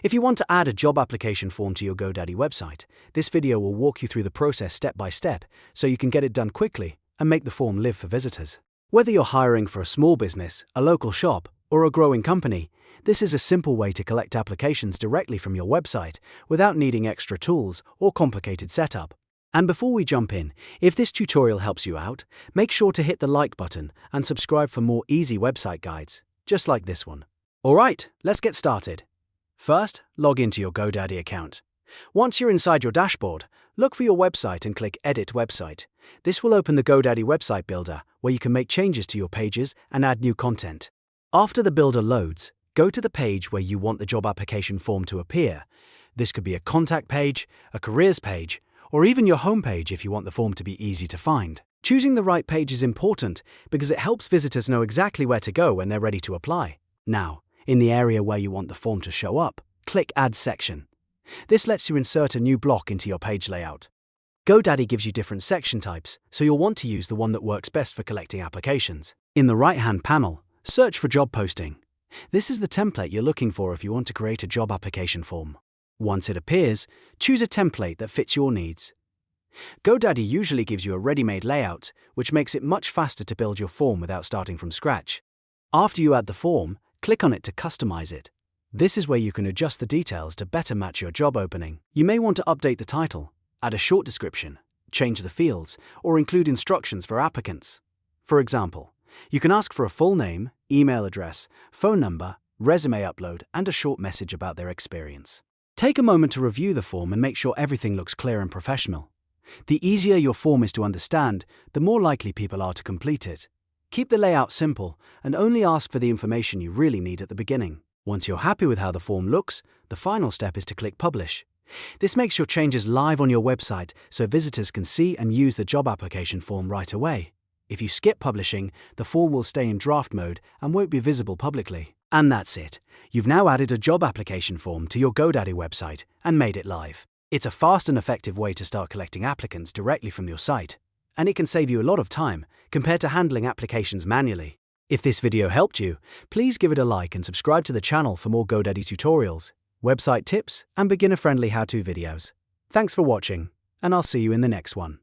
If you want to add a job application form to your GoDaddy website, this video will walk you through the process step by step so you can get it done quickly and make the form live for visitors. Whether you're hiring for a small business, a local shop, or a growing company, this is a simple way to collect applications directly from your website without needing extra tools or complicated setup. And before we jump in, if this tutorial helps you out, make sure to hit the like button and subscribe for more easy website guides, just like this one. Alright, let's get started. First, log into your GoDaddy account. Once you're inside your dashboard, look for your website and click Edit Website. This will open the GoDaddy Website Builder, where you can make changes to your pages and add new content. After the builder loads, go to the page where you want the job application form to appear. This could be a contact page, a careers page, or even your homepage if you want the form to be easy to find. Choosing the right page is important because it helps visitors know exactly where to go when they're ready to apply. Now, in the area where you want the form to show up, click Add Section. This lets you insert a new block into your page layout. GoDaddy gives you different section types, so you'll want to use the one that works best for collecting applications. In the right-hand panel, search for Job Posting. This is the template you're looking for if you want to create a job application form. Once it appears, choose a template that fits your needs. GoDaddy usually gives you a ready-made layout, which makes it much faster to build your form without starting from scratch. After you add the form, click on it to customize it. This is where you can adjust the details to better match your job opening. You may want to update the title, add a short description, change the fields, or include instructions for applicants. For example, you can ask for a full name, email address, phone number, resume upload, and a short message about their experience. Take a moment to review the form and make sure everything looks clear and professional. The easier your form is to understand, the more likely people are to complete it. Keep the layout simple and only ask for the information you really need at the beginning. Once you're happy with how the form looks, the final step is to click Publish. This makes your changes live on your website so visitors can see and use the job application form right away. If you skip publishing, the form will stay in draft mode and won't be visible publicly. And that's it. You've now added a job application form to your GoDaddy website and made it live. It's a fast and effective way to start collecting applicants directly from your site, and it can save you a lot of time compared to handling applications manually. If this video helped you, please give it a like and subscribe to the channel for more GoDaddy tutorials, website tips, and beginner-friendly how-to videos. Thanks for watching, and I'll see you in the next one.